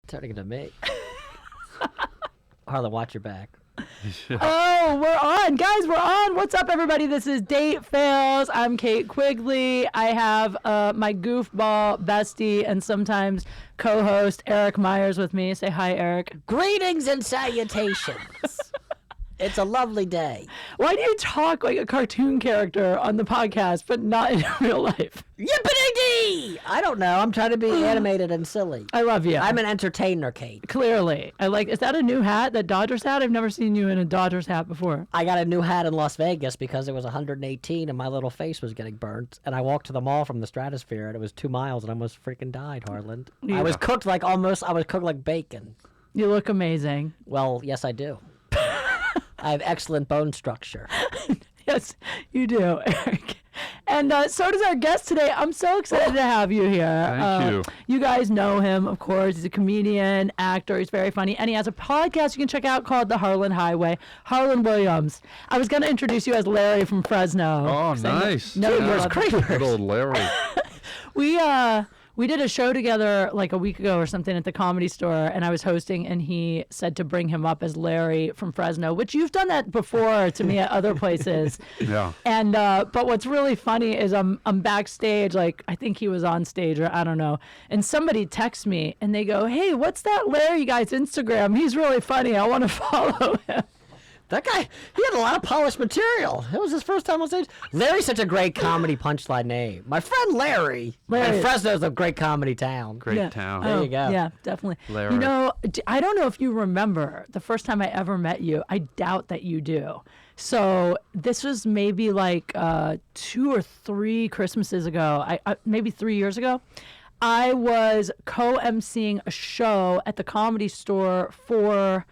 Turning to me. Harland, watch your back. Oh, we're on. Guys, we're on. What's up, everybody? This is Date Fails. I'm Kate Quigley. I have my goofball bestie and sometimes co-host Erik Myers with me. Say hi, Erik. Greetings and salutations. It's a lovely day. Why do you talk like a cartoon character on the podcast, but not in real life? Yippity-dee! I don't know. I'm trying to be animated and silly. I love you. I'm an entertainer, Kate. Clearly. Is that a new hat, that Dodgers hat? I've never seen you in a Dodgers hat before. I got a new hat in Las Vegas because it was 118 and my little face was getting burnt. And I walked to the mall from the Stratosphere and it was 2 miles and I almost freaking died, Harland. Yeah. I was cooked like bacon. You look amazing. Well, yes, I do. I have excellent bone structure. Yes, you do, Erik. And so does our guest today. I'm so excited to have you here. Thank you. You guys know him, of course. He's a comedian, actor. He's very funny. And he has a podcast you can check out called The Harland Highway. Harland Williams. I was going to introduce you as Larry from Fresno. Oh, nice. No, Jeepers creepers. Good old Larry. We did a show together like a week ago or something at the Comedy Store, and I was hosting, and he said to bring him up as Larry from Fresno, which you've done that before to me at other places. Yeah. And but what's really funny is I'm backstage, like I think he was on stage or I don't know, and somebody texts me and they go, "Hey, what's that Larry guy's Instagram? He's really funny. I want to follow him." That guy, he had a lot of polished material. It was his first time on stage. Larry's such a great comedy punchline name. My friend Larry. And Fresno's a great comedy town. Great town. There you go. Yeah, definitely. Larry. You know, I don't know if you remember the first time I ever met you. I doubt that you do. So this was maybe like 2 or 3 Christmases ago, maybe 3 years ago. I was co-emceeing a show at the Comedy Store for...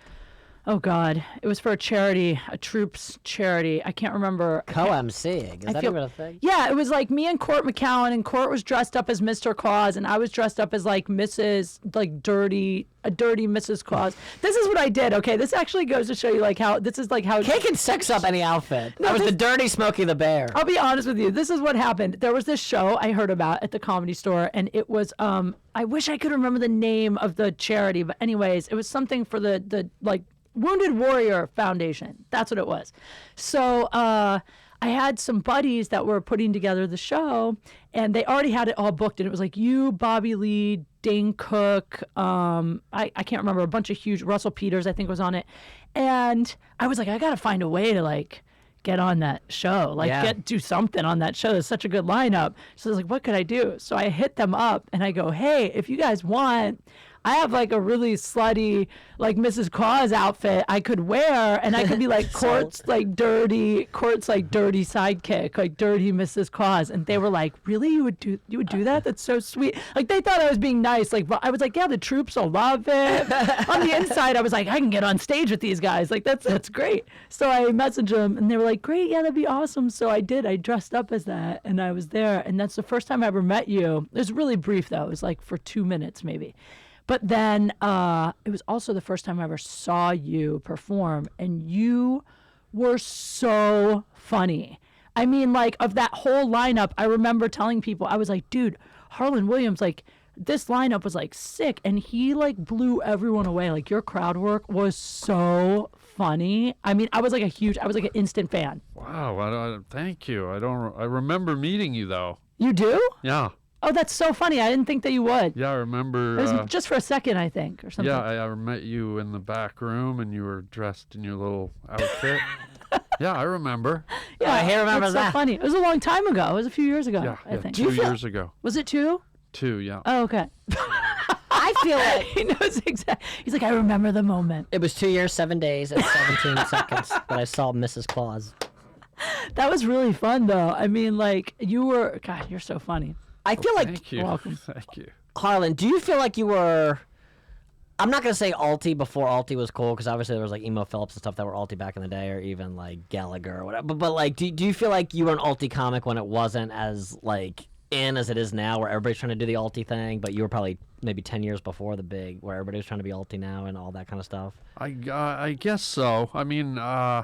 Oh, God. It was for a charity, a troops charity. I can't remember. Co-emceeing. Is that even a thing? Yeah, it was like me and Court McCowan, and Court was dressed up as Mr. Claus, and I was dressed up as like Mrs., like dirty Mrs. Claus. This is what I did, okay? This actually goes to show you like how, this is like how... Kate can sex up any outfit. No, I was the dirty Smokey the Bear. I'll be honest with you. This is what happened. There was this show I heard about at the Comedy Store, and it was, I wish I could remember the name of the charity, but anyways, it was something for the like, Wounded Warrior Foundation. That's what it was. So I had some buddies that were putting together the show, and they already had it all booked. And it was like you, Bobby Lee, Dane Cook, I can't remember, a bunch of huge, Russell Peters, I think, was on it. And I was like, I got to find a way to like get on that show, like do something on that show. It's such a good lineup. So I was like, what could I do? So I hit them up and I go, hey, if you guys want, I have like a really slutty, like Mrs. Claus outfit I could wear, and I could be like Court's like dirty sidekick, like dirty Mrs. Claus. And they were like, really, you would do that? That's so sweet. Like they thought I was being nice. Like I was like, yeah, the troops will love it. On the inside, I was like, I can get on stage with these guys. Like that's great. So I messaged them, and they were like, great, yeah, that'd be awesome. So I did. I dressed up as that, and I was there. And that's the first time I ever met you. It was really brief though. It was like for 2 minutes maybe. But then it was also the first time I ever saw you perform, and you were so funny. I mean, like, of that whole lineup, I remember telling people, I was like, dude, Harland Williams, like, this lineup was, like, sick, and he, like, blew everyone away. Like, your crowd work was so funny. I mean, I was, like, an instant fan. Wow, thank you. I remember meeting you, though. You do? Yeah. Oh, that's so funny. I didn't think that you would. Yeah, I remember. It was just for a second, I think, or something. Yeah, I met you in the back room, and you were dressed in your little outfit. Yeah, I remember. Yeah, I remember that. So funny. It was a long time ago. It was a few years ago, I think. 2 years ago. Was it 2? 2, yeah. Oh, okay. I feel like he knows exactly. He's like, I remember the moment. it was 2 years, 7 days, and 17 seconds that I saw Mrs. Claus. That was really fun, though. I mean, like, you were, God, you're so funny. I feel like, Thank you. Welcome. Thank you. Harland, do you feel like you were, I'm not going to say alty before alty was cool, because obviously there was like Emo Phillips and stuff that were alty back in the day, or even like Gallagher or whatever. But like, do you feel like you were an alty comic when it wasn't as like in as it is now, where everybody's trying to do the alty thing, but you were probably maybe 10 years before the big, where everybody was trying to be alty now and all that kind of stuff? I guess so. I mean, I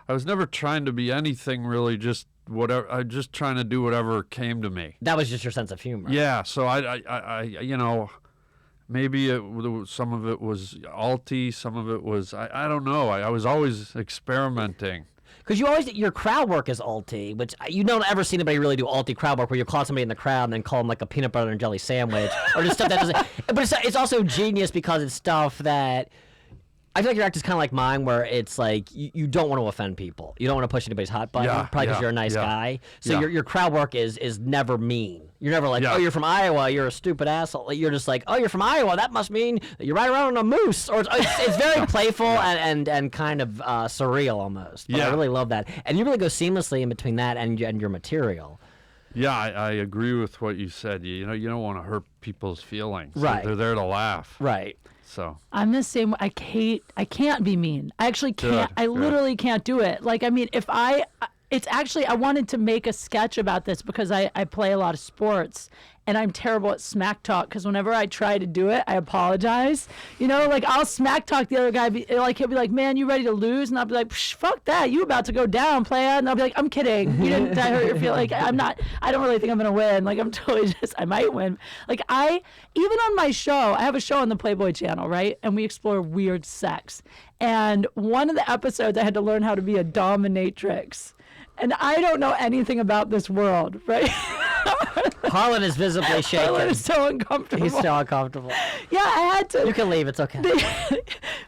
was never trying to be anything really, just whatever. I just trying to do whatever came to me. That was just your sense of humor. Yeah. So I you know, maybe some of it was alty, some of it was I don't know. I was always experimenting. Because your crowd work is alti, which you don't ever see anybody really do alti crowd work where you call somebody in the crowd and then call them like a peanut butter and jelly sandwich or just stuff that doesn't. But it's also genius because it's stuff that I feel like your act is kind of like mine, where it's like you don't want to offend people. You don't want to push anybody's hot button, probably because you're a nice guy. So your crowd work is never mean. You're never like, oh, you're from Iowa, you're a stupid asshole. You're just like, oh, you're from Iowa, that must mean that you ride around on a moose. Or it's very playful and kind of surreal almost. But I really love that. And you really go seamlessly in between that and your material. Yeah, I agree with what you said. You don't want to hurt people's feelings. Right. They're there to laugh. Right. So I'm the same. I can't be mean. I actually can't. I literally can't do it. Like, I mean, it's actually, I wanted to make a sketch about this because I play a lot of sports and I'm terrible at smack talk because whenever I try to do it, I apologize. Like I'll smack talk the other guy, he'll be like, man, you ready to lose? And I'll be like, fuck that, you about to go down, playa. And I'll be like, I'm kidding. You didn't I hurt your feelings. Like, I don't really think I'm going to win. Like, I'm totally I might win. Like, even on my show, I have a show on the Playboy channel, right? And we explore weird sex. And one of the episodes, I had to learn how to be a dominatrix. And I don't know anything about this world, right? Harland is visibly shaken. Harland is so uncomfortable. He's so uncomfortable. Yeah, I had to. You can leave. It's okay.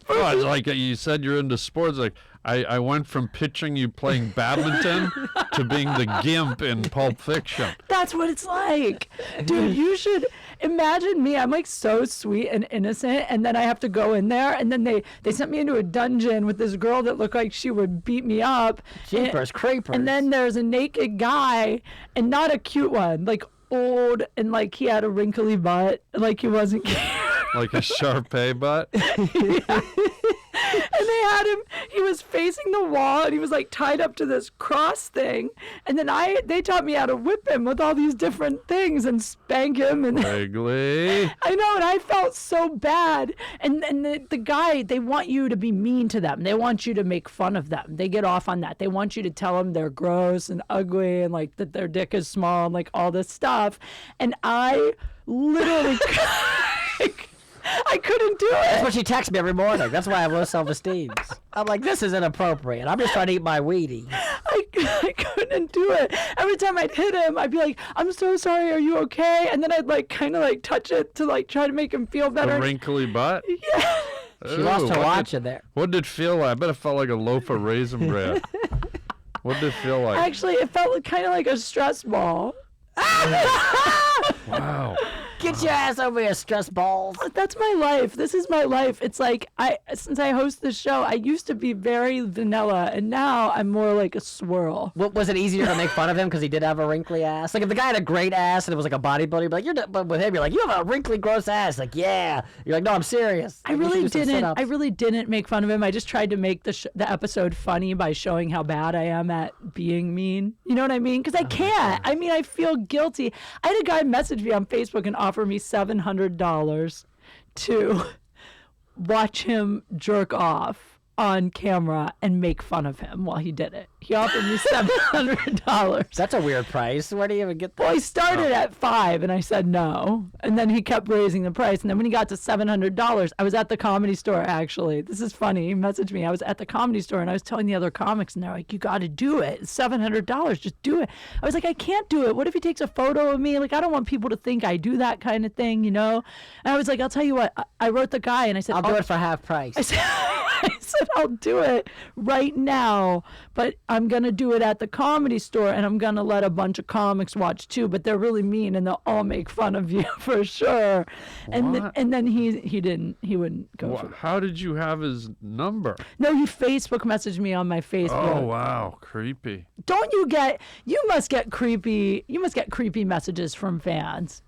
Oh, it's like you said you're into sports. Like I went from picturing you playing badminton to being the gimp in Pulp Fiction. That's what it's like. Dude, you should imagine me. I'm like so sweet and innocent, and then I have to go in there, and then they sent me into a dungeon with this girl that looked like she would beat me up. Jeepers creepers. And then there's a naked guy, and not a cute one, like old, and like he had a wrinkly butt, like he wasn't cute. Like a Shar-Pei butt? Yeah. And they had him, he was facing the wall and he was like tied up to this cross thing. And then they taught me how to whip him with all these different things and spank him. And Quigley. I know, and I felt so bad. And the guy, they want you to be mean to them. They want you to make fun of them. They get off on that. They want you to tell them they're gross and ugly and like that their dick is small and like all this stuff. And I literally I couldn't do it. That's what she texts me every morning. That's why I have low self-esteem. I'm like, this is inappropriate. I'm just trying to eat my Wheaties. I couldn't do it. Every time I'd hit him, I'd be like, I'm so sorry, are you okay? And then I'd like kind of like touch it to like try to make him feel better. The wrinkly butt? Yeah. She lost her watch in there. What did it feel like? I bet it felt like a loaf of raisin bread. What did it feel like? Actually, it felt kind of like a stress ball. Wow. Get your ass over here, stress balls. That's my life. This is my life. It's like since I host this show, I used to be very vanilla, and now I'm more like a swirl. Was it easier to make fun of him because he did have a wrinkly ass? Like if the guy had a great ass and it was like a bodybuilder, you'd be like, but with him, you're like, you have a wrinkly, gross ass. Like, yeah. You're like, no, I'm serious. I really didn't make fun of him. I just tried to make the episode funny by showing how bad I am at being mean. You know what I mean? Because I can't. I mean, I feel guilty. I had a guy message me on Facebook and offer me $700 to watch him jerk off on camera and make fun of him while he did it. He offered me $700. That's a weird price. Where do you even get that? Well, he started at $5 and I said no. And then he kept raising the price. And then when he got to $700, I was at the Comedy Store, actually. This is funny. He messaged me. I was at the Comedy Store and I was telling the other comics and they're like, you got to do it. It's $700. Just do it. I was like, I can't do it. What if he takes a photo of me? Like, I don't want people to think I do that kind of thing, you know? And I was like, I'll tell you what. I wrote the guy and I said, I'll do it for half price. I said, I'll do it right now, but I'm going to do it at the Comedy Store and I'm going to let a bunch of comics watch too, but they're really mean and they'll all make fun of you for sure. And then he wouldn't go for it. How did you have his number? No, he Facebook messaged me on my Facebook. Oh, wow. Creepy. You must get creepy messages from fans.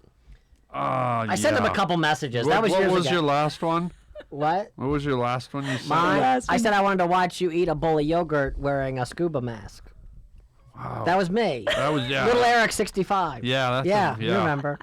I sent him a couple messages. That was years ago. What was your last one? What? What was your last one you said? Mine? I said I wanted to watch you eat a bowl of yogurt wearing a scuba mask. Wow. That was me. That was, yeah. Little Eric 65. Yeah, you remember.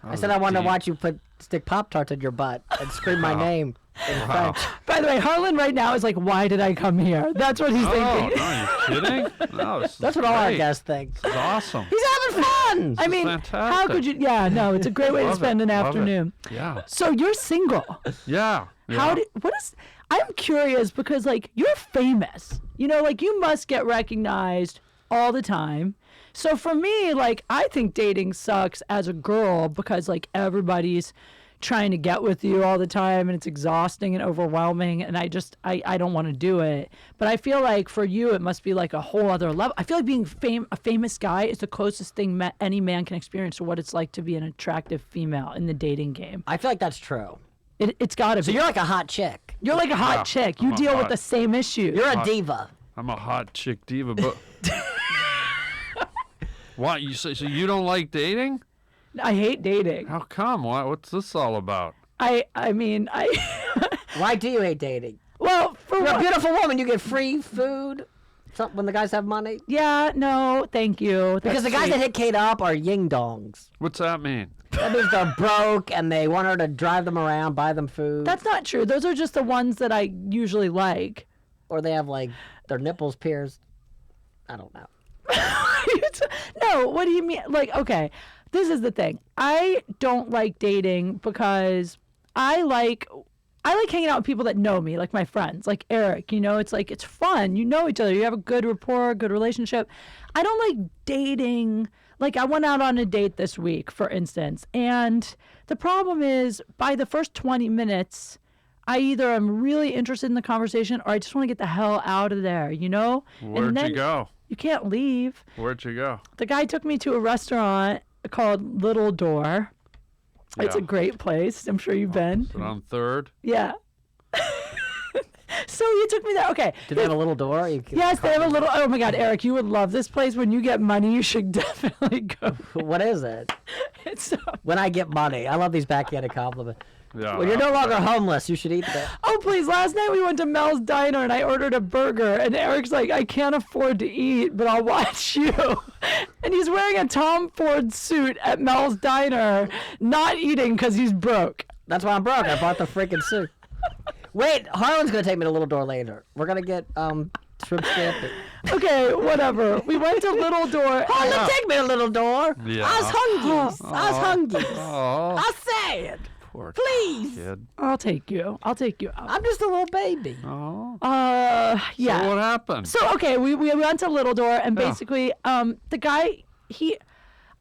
I said I wanted to watch you stick Pop-Tarts in your butt and scream my name in French. By the way, Harland right now is like, why did I come here? That's what he's thinking. Oh, no, are you kidding? No, That's what all our guests think. This is awesome. He's having fun. I mean, fantastic. how could you? Yeah, no, it's a great way to Love spend it, an love it. afternoon. Yeah. So you're single. Yeah. How did? What is? I'm curious because like you're famous. You know, like you must get recognized all the time. So for me, like I think dating sucks as a girl because like everybody's trying to get with you all the time and it's exhausting and overwhelming and I don't want to do it. But I feel like for you it must be like a whole other level. I feel like being a famous guy is the closest thing any man can experience to what it's like to be an attractive female in the dating game. I feel like that's true. It's got to be. So you're like a hot chick. You're like a hot Yeah, chick. You I'm a deal with hot- the same issues. You're a diva. I'm a hot chick diva, but what you say? So you don't like dating? I hate dating. How come? What's this all about? I mean, Why do you hate dating? well, for You're a what? beautiful woman. You get free food. When the guys have money. Yeah, no, thank you. Because the guys that hit Kate up are ying dongs. What's that mean? That means they're broke and they want her to drive them around, buy them food. That's not true. Those are just the ones that I usually like. Or they have like their nipples pierced. I don't know. No, what do you mean? Like, okay, this is the thing. I don't like dating because I like hanging out with people that know me, like my friends, like Erik. You know, it's like it's fun. You know each other. You have a good rapport, good relationship. I don't like dating. Like I went out on a date this week, for instance, and the problem is by the first 20 minutes, I either am really interested in the conversation or I just want to get the hell out of there, you know? Where'd you go? You can't leave. Where'd you go? The guy took me to a restaurant called Little Door. It's a Yeah. great place. I'm sure you've been. Is it on Third? Yeah. So he took me there. Okay. Do they have a little door? You can Yes, they have a little. Oh my God, Erik, you would love this place. When you get money, you should definitely go. What is it? It's When I get money. I love these backhanded compliments. Yeah. When you're no longer homeless, you should eat that. Oh, please. Last night we went to Mel's Diner and I ordered a burger. And Eric's like, I can't afford to eat, but I'll watch you. And he's wearing a Tom Ford suit at Mel's Diner, not eating because he's broke. That's why I'm broke. I bought the freaking suit. Wait, Harlan's going to take me to Little Door later. We're going to get shrimp scampi. Okay, whatever. We went to Little Door. Harlan, take me to Little Door. Yeah. I was hungry. I was hungry. Oh, I said, poor please. kid. I'll take you. I'll take you out. I'm just a little baby. Oh. Yeah. So what happened? So okay, we went to Little Door and Yeah. basically the guy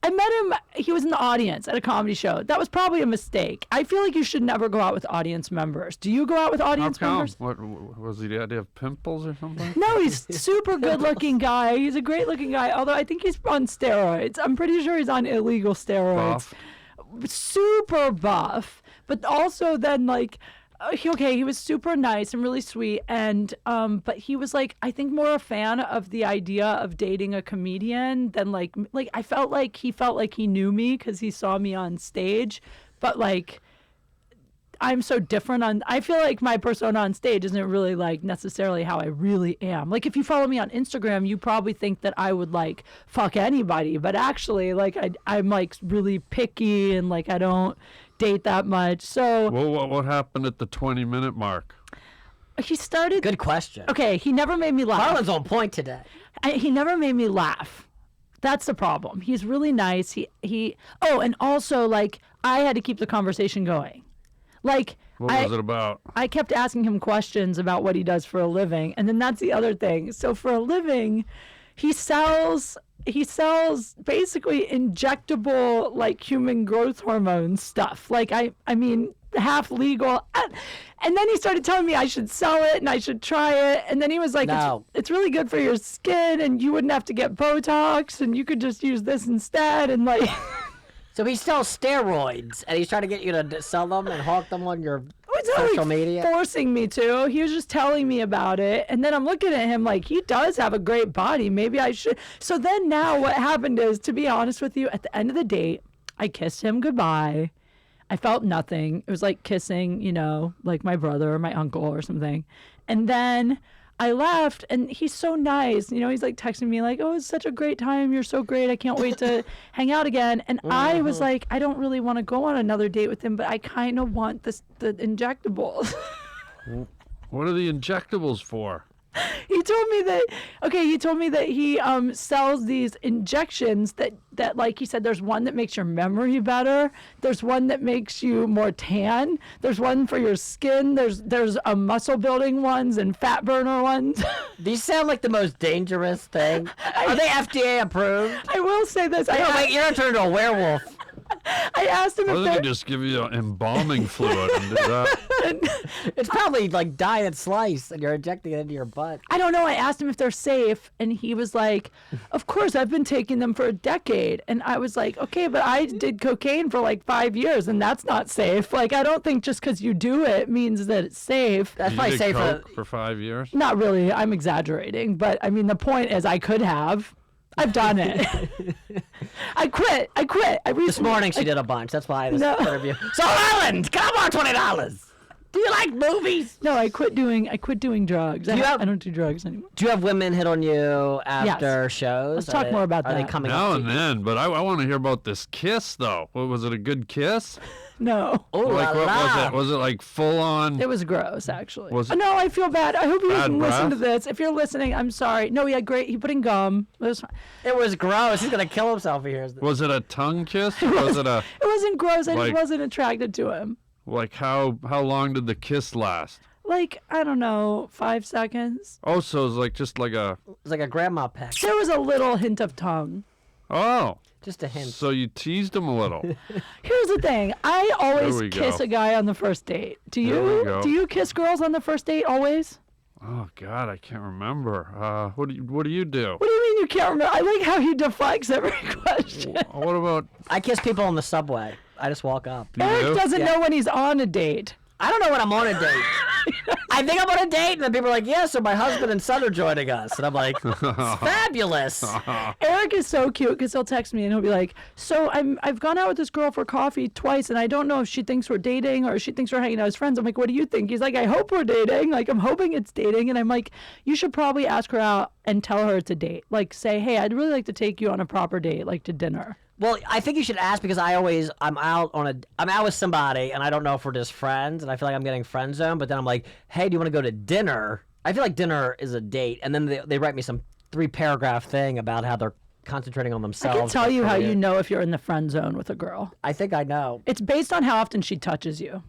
I met him. He was in the audience at a comedy show. That was probably a mistake. I feel like you should never go out with audience members. Do you go out with How audience come? members? What was he? Did he have pimples or something? No, he's super good looking guy. He's a great looking guy. Although I think he's on steroids. I'm pretty sure he's on illegal steroids. Buff? Super buff, but also then like. He was super nice and really sweet, and but he was like, I think more a fan of the idea of dating a comedian than like I felt like he knew me because he saw me on stage, but like I'm so different I feel like my persona on stage isn't really like necessarily how I really am. Like if you follow me on Instagram, you probably think that I would like fuck anybody, but actually like I'm like really picky and like I don't date that much. So Well, what happened at the 20-minute mark? he started. Good question. Okay, he never made me laugh. Harlan's on point today. He never made me laugh. That's the problem. He's really nice. Oh, and also like I had to keep the conversation going. Like What was it about? I kept asking him questions about what he does for a living, and then that's the other thing. So for a living, he sells basically injectable like human growth hormone stuff. Like I mean half legal. And then he started telling me I should sell it and I should try it. And then he was like, No. it's really good for your skin and you wouldn't have to get Botox and you could just use this instead. And like, So he sells steroids, and he's trying to get you to sell them and hawk them on your it's not social like media. forcing me to. He was just telling me about it. And then I'm looking at him like, he does have a great body. Maybe I should. So then now what happened is, to be honest with you, at the end of the date, I kissed him goodbye. I felt nothing. It was like kissing, you know, like my brother or my uncle or something. And then I left, and he's so nice. You know, he's like texting me like, oh, it's such a great time. You're so great. I can't wait to hang out again. And I was like, I don't really want to go on another date with him, but I kind of want the injectables. What are the injectables for? He He told me that he sells these injections that like he said there's one that makes your memory better, there's one that makes you more tan, there's one for your skin, there's muscle building ones and fat burner ones. These sound like the most dangerous thing. Are they FDA approved? I will say this. You're gonna turn into a werewolf. I asked him Why if don't they're... they just give you embalming fluid and do that? It's probably like diet slice, and you're injecting it into your butt. I don't know. I asked him if they're safe, and he was like, of course, I've been taking them for a decade. And I was like, okay, but I did cocaine for like 5 years, and that's not safe. Like, I don't think just because you do it means that it's safe. That's You probably did safe coke for 5 years? Not really. I'm exaggerating. But, I mean, the point is I could have. I've done it. I quit. This morning she did a bunch. That's why this No. interview. So Harland, come on, $20. Do you like movies? No, I quit doing drugs. I don't do drugs anymore. Do you have women hit on you after shows? Let's talk more about Are they that. coming Now up and to you? then, but I want to hear about this kiss, though. Was it a good kiss? No. Oh, Like, what was la. it? Was it like full on? It was gross, actually. Was it No, I feel bad. I hope you bad didn't listen to breath? this. If you're listening, I'm sorry. No, he had great. He put in gum. It was fine. It was gross. He's gonna kill himself if he hears this. Was it a tongue kiss? Or was it a It wasn't gross. I Like- just wasn't attracted to him. like how long did the kiss last? Like, I don't know, 5 seconds. Oh, so it was like just like a It's like a grandma peck. There was a little hint of tongue. oh. Just a hint. So you teased him a little. Here's the thing. I always There we kiss go. a guy on the first date. Do There we you? go. Do you kiss girls on the first date always? Oh God, I can't remember. What do you do? What do you mean you can't remember? I like how he deflects every question. What about I kiss people on the subway. I just walk up. you? Eric doesn't Yeah. know when he's on a date. I don't know when I'm on a date. I think I'm on a date, and then people are like, "Yeah, so my husband and son are joining us," and I'm like, "It's fabulous." Eric is so cute because he'll text me and he'll be like, "So I've gone out with this girl for coffee twice, and I don't know if she thinks we're dating or if she thinks we're hanging out as friends." I'm like, "What do you think?" He's like, "I hope we're dating. Like, I'm hoping it's dating." And I'm like, "You should probably ask her out and tell her it's a date. Like, say, hey, I'd really like to take you on a proper date, like to dinner." Well, I think you should ask because I'm out with somebody and I don't know if we're just friends and I feel like I'm getting friend zoned, but then I'm like, hey, do you want to go to dinner? I feel like dinner is a date, and then they write me some 3-paragraph thing about how they're concentrating on I themselves. can tell you how you know if you're in the friend zone with a girl. I think I know. It's based on how often she touches you.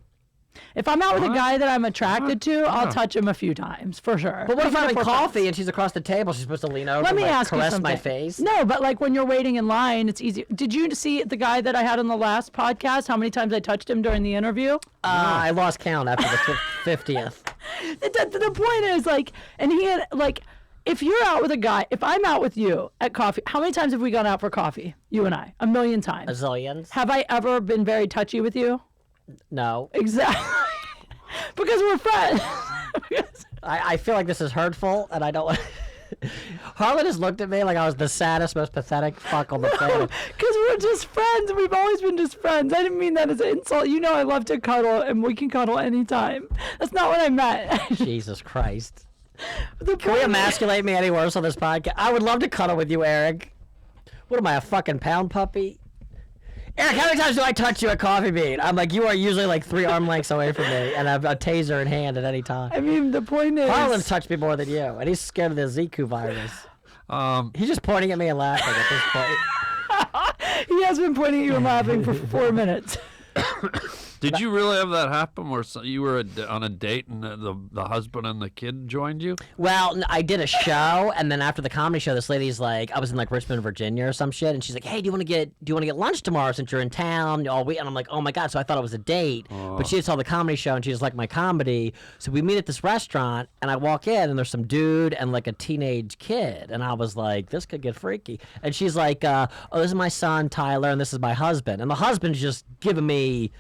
If I'm out with a guy that I'm attracted to, I'll touch him a few times for sure. But what if Even I'm in we're coffee friends. and she's across the table? She's supposed to lean over Let and me like, ask you caress something. my face? No, but like when you're waiting in line, it's easy. Did you see the guy that I had on the last podcast? How many times I touched him during the interview? I lost count after the 50th. The point is like, and he had like, if you're out with a guy, if I'm out with you at coffee, how many times have we gone out for coffee? You and I, 1,000,000 times. Zillions? Have I ever been very touchy with you? No. Exactly. Because we're friends. I feel like this is hurtful, and I don't want. Harlan just looked at me like I was the saddest, most pathetic fuck on the planet. Because we're just friends. We've always been just friends. I didn't mean that as an insult. You know I love to cuddle, and we can cuddle anytime. That's not what I meant. Jesus Christ. The Can we point- emasculate me any worse on this podcast? I would love to cuddle with you, Eric. What am I, a fucking pound puppy? Eric, how many times do I touch you at Coffee Bean? I'm like, you are usually like 3 arm lengths away from me, and I have a taser in hand at any time. I mean, the point is... Harlan's touched me more than you, and he's scared of the Zika virus. He's just pointing at me and laughing at this point. He has been pointing at you and laughing for 4 minutes. Did you really have that happen where you were on a date and the husband and the kid joined you? Well, I did a show, and then after the comedy show, this lady's like, I was in like Richmond, Virginia, or some shit, and she's like, "Hey, do you want to get lunch tomorrow since you're in town all week?" And I'm like, "Oh my god!" So I thought it was a date, but she saw the comedy show and she just liked my comedy. So we meet at this restaurant, and I walk in, and there's some dude and like a teenage kid, and I was like, "This could get freaky." And she's like, "Oh, this is my son Tyler, and this is my husband," and the husband's just giving me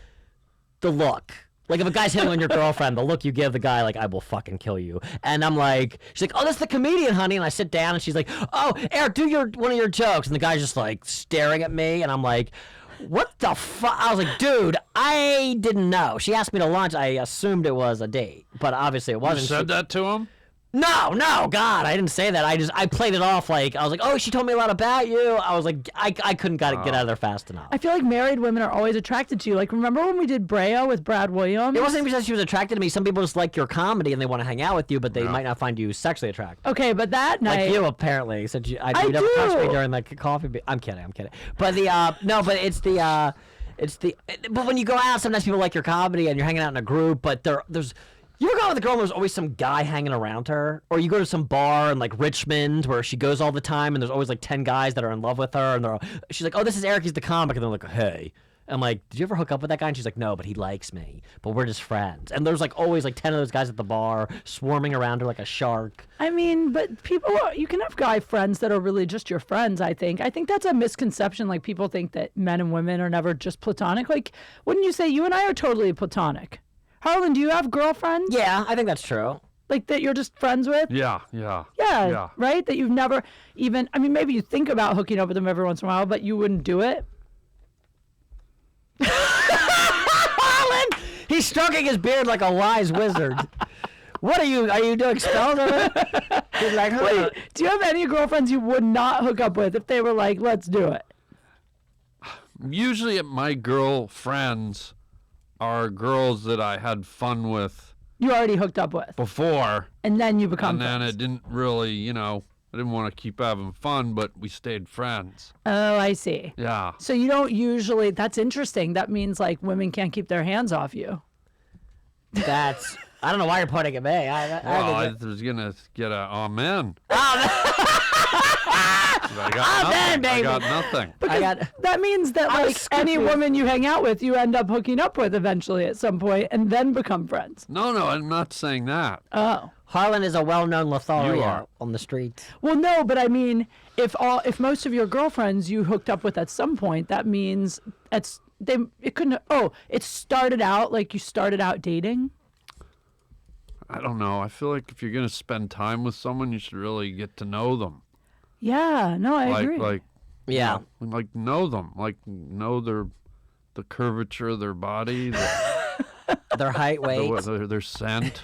the look. Like if a guy's hitting on your girlfriend, the look you give the guy, like, I will fucking kill you. And I'm like, she's like, "Oh, that's the comedian, honey." And I sit down and she's like, "Oh, Eric, do one of your jokes." And the guy's just like staring at me, and I'm like, what the fuck? I was like, dude, I didn't know. She asked me to lunch. I assumed it was a date, but obviously it You wasn't. said that to him? No, God, I didn't say that. I played it off like I was like, oh, she told me a lot about you. I was like, I couldn't get out of there fast enough. I feel like married women are always attracted to you. Like, remember when we did Brea with Brad Williams? It wasn't even because she was attratted to me. Some people just like your comedy and they want to hang out with you, but they might not find you sexually attractive. Okay, but that night, Like you apparently, since you never do. touched me during like coffee. I'm kidding. But the no, but it's the but when you go out, sometimes people like your comedy and you're hanging out in a group, but there's. You ever go with a girl and there's always some guy hanging around her? Or you go to some bar in like Richmond where she goes all the time and there's always like 10 guys that are in love with her and she's like, oh, this is Erik, he's the comic. And they're like, hey. I'm like, did you ever hook up with that guy? And she's like, no, but he likes me. But we're just friends. And there's like always like 10 of those guys at the bar swarming around her like a shark. I mean, but you can have guy friends that are really just your friends, I think. I think that's a misconception. Like, people think that men and women are never just platonic. Like, wouldn't you say you and I are totally platonic? Harland, do you have girlfriends? Yeah, I think that's true. Like, that you're just friends with? Yeah. Yeah, right? That you've never even, I mean, maybe you think about hooking up with them every once in a while, but you wouldn't do it? Harland! He's stroking his beard like a wise wizard. What are you doing spells over it? He's like, Wait, do you have any girlfriends you would not hook up with if they were like, let's do it? Usually my girlfriends are girls that I had fun with You already hooked up with. before, And then you become and then friends. it didn't really, I didn't want to keep having fun, but we stayed friends. Oh, I see. Yeah. So you don't usually, that's interesting. That means like women can't keep their hands off you. That's, I don't know why you're pointing at me. I was gonna get a amen. I got nothing. That means that like any woman you hang out with, you end up hooking up with eventually at some point and then become friends. No, I'm not saying that. Oh. Harland is a well-known You Lothario are. on the street. Well, no, but I mean, if most of your girlfriends you hooked up with at some point, that means it started out like you started out dating. I don't know. I feel like if you're gonna spend time with someone, you should really get to know them. Yeah, no, I agree. Yeah. Know them. Like know the curvature of their body, Their height, weight. their scent.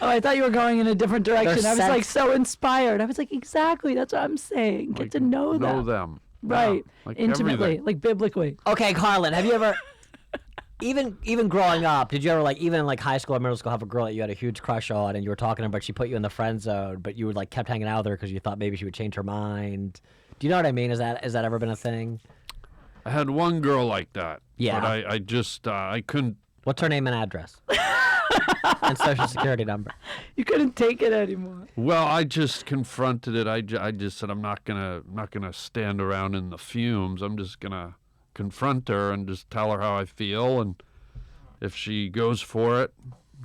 Oh, I thought you were going in a different direction. Their I was like sex. so inspired. I was like, exactly, that's what I'm saying. Get to know them. Know them. Right. Yeah, like Intimately, everything. like biblically. Okay, Harland, have you ever, even growing up, did you ever like, even in like high school or middle school, have a girl that you had a huge crush on and you were talking to her, but she put you in the friend zone, but you would like kept hanging out with her because you thought maybe she would change her mind? Do you know what I mean? Has that ever been a thing? I had one girl like that. Yeah. But I just I couldn't. What's her name and address? And social security number. You couldn't take it anymore. Well, I just confronted it. I just said I'm not gonna stand around in the fumes. I'm just gonna confront her and just tell her how I feel, and if she goes for it,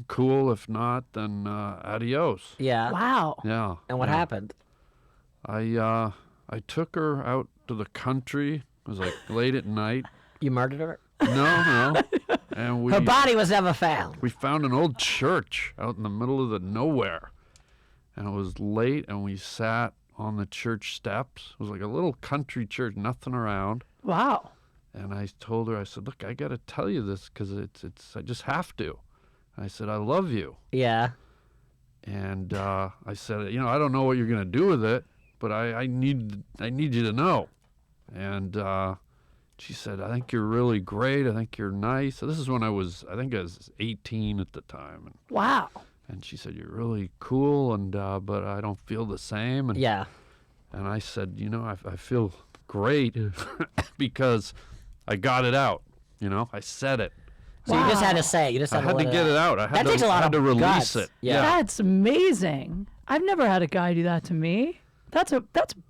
cool. If not, then adios. Yeah. Wow. Yeah. And what yeah. happened? I took her out to the country. It was like late at night. You murdered her? No. And Her body was never found. we found an old church out in the middle of the nowhere. And it was late, and we sat on the church steps. It was like a little country church, nothing around. Wow. And I told her, I said, look, I got to tell you this because I just have to. I said, I love you. Yeah. And I said, I don't know what you're going to do with it, but I need you to know. And she said, I think you're really great. I think you're nice. So this is when I was 18 at the time. And, Wow. and she said, you're really cool, and but I don't feel the same. And, Yeah. and I said, I feel great because I got it out. I said it. So you just had to say. You just I had had to let get it out. I had That takes a lot had of to release guts. it. Yeah. That's amazing. I've never had a guy do that to me. That's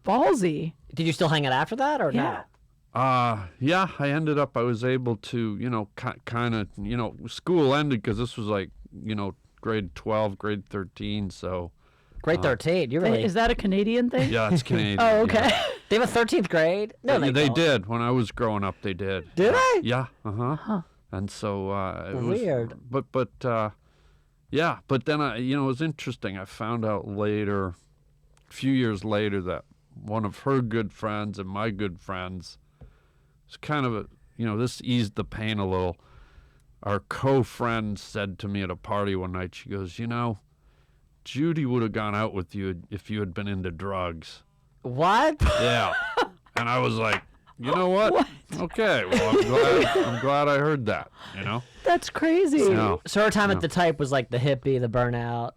ballsy. Did you still hang out after that or Yeah. Yeah, I was able to, kind of, school ended because this was like, grade 12, grade 13. So, Grade 13. You really. Is that a Canadian thing? yeah, it's Canadian. Oh, okay. yeah. They have a 13th grade? No, They don't. did. When I was growing up, they did. Did they? Yeah. Uh-huh. And so it was Weird. But yeah. But then it was interesting. I found out later, a few years later, that one of her good friends and my good friends, it's kind of this eased the pain a little. Our co-friend said to me at a party one night, she goes, Judy would have gone out with you if you had been into drugs. What? Yeah. And I was like, you know what? Okay. Well, I'm glad I heard that, you know? That's crazy. No. So her time at the type was like the hippie, the burnout.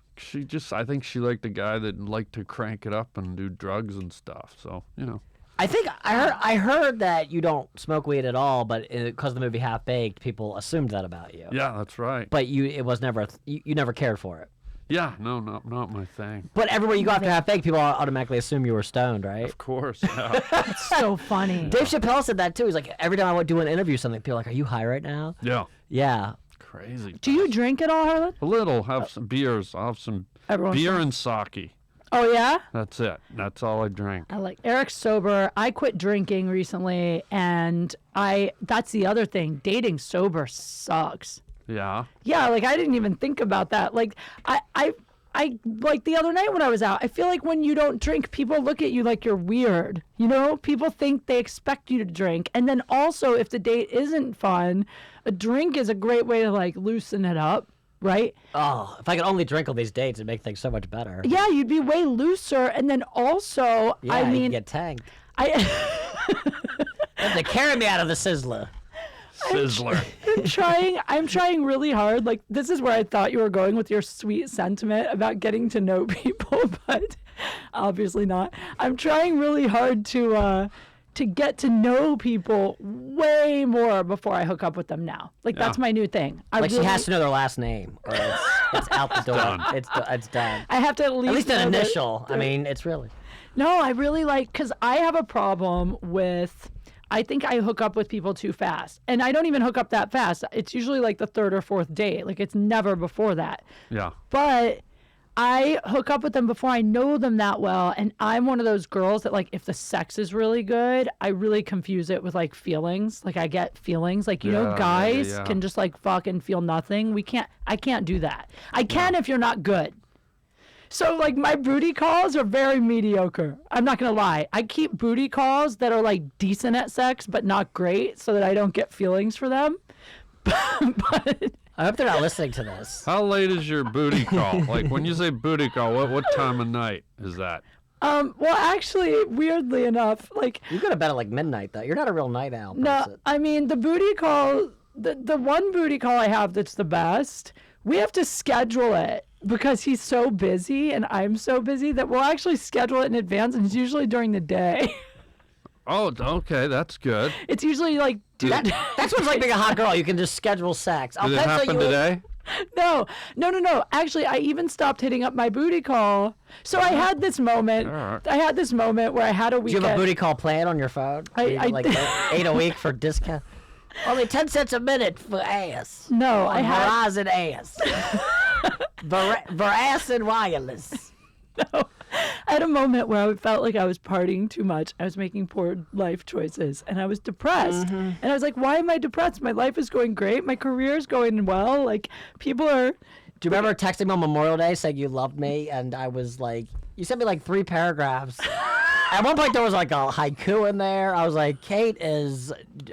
I think she liked a guy that liked to crank it up and do drugs and stuff. So, you know. I think I heard that you don't smoke weed at all, but because of the movie Half Baked, people assumed that about you. Yeah, that's right. But it was never you never cared for it. Yeah, no, not my thing. But everywhere you go after Half Baked, people automatically assume you were stoned, right? Of course, yeah. It's so funny. Dave Chappelle said that too. He's like, every time I would do an interview, something people are like, "Are you high right now?" Yeah. Yeah. Crazy. Do you drink at all, Harland? A little. Have some beers. I'll have some Everyone's beer and sake. Oh, yeah? That's it. That's all I drink. I like Eric's sober. I quit drinking recently, and that's the other thing. Dating sober sucks. Yeah. Yeah, like I didn't even think about that. Like I like the other night when I was out, I feel like when you don't drink, people look at you like you're weird. You know, people think they expect you to drink. And then also, if the date isn't fun, a drink is a great way to like loosen it up, right? Oh, if I could only drink on these dates, it'd make things so much better. Yeah, you'd be way looser. And then also, Yeah, I you mean, get tagged. I They have to carry me out of the Sizzler. Sizzler. I'm trying really hard. Like, this is where I thought you were going with your sweet sentiment about getting to know people, but obviously not. I'm trying really hard to get to know people way more before I hook up with them now. Like, that's my new thing. She has to know their last name, or it's out the door. done. It's done. I have to at least an know that- initial. I mean, it's really. No, I really like, because I have a problem with, I think I hook up with people too fast. And I don't even hook up that fast. It's usually like the third or fourth date. Like, it's never before that. Yeah. But I hook up with them before I know them that well. And I'm one of those girls that, like, if the sex is really good, I really confuse it with, like, feelings. Like, I get feelings. Like, you know, Yeah, guys yeah. can just, like, fucking feel nothing. I can't do that. I can if you're not good. So, like, my booty calls are very mediocre. I'm not going to lie. I keep booty calls that are, like, decent at sex, but not great, so that I don't get feelings for them. But I hope they're not listening to this. How late is your booty call? Like, when you say booty call, what time of night is that? well, actually, weirdly enough, like, You go to bed at like midnight, though. You're not a real night owl no, person. I mean, the booty call, the one booty call I have that's the best, we have to schedule it because he's so busy and I'm so busy that we'll actually schedule it in advance, and it's usually during the day. Oh, okay, that's good. It's usually like That's what's like being a hot girl. You can just schedule sex. I'll Did it pencil happen you in. today? No. Actually, I even stopped hitting up my booty call. So I had this moment. All right. I had this moment where I had a Do you weekend. have a booty call plan on your phone? I like 8 a week for discount. Only 10 cents a minute for ass. No, On I had. Verizon ass. Verizon wireless. I had a moment where I felt like I was partying too much. I was making poor life choices, and I was depressed. And I was like, "Why am I depressed? My life is going great. My career is going well. Like, people are." Do you remember texting me on Memorial Day saying you loved me? And I was like, you sent me like 3 paragraphs. At one point, there was like a haiku in there. I was like, Kate is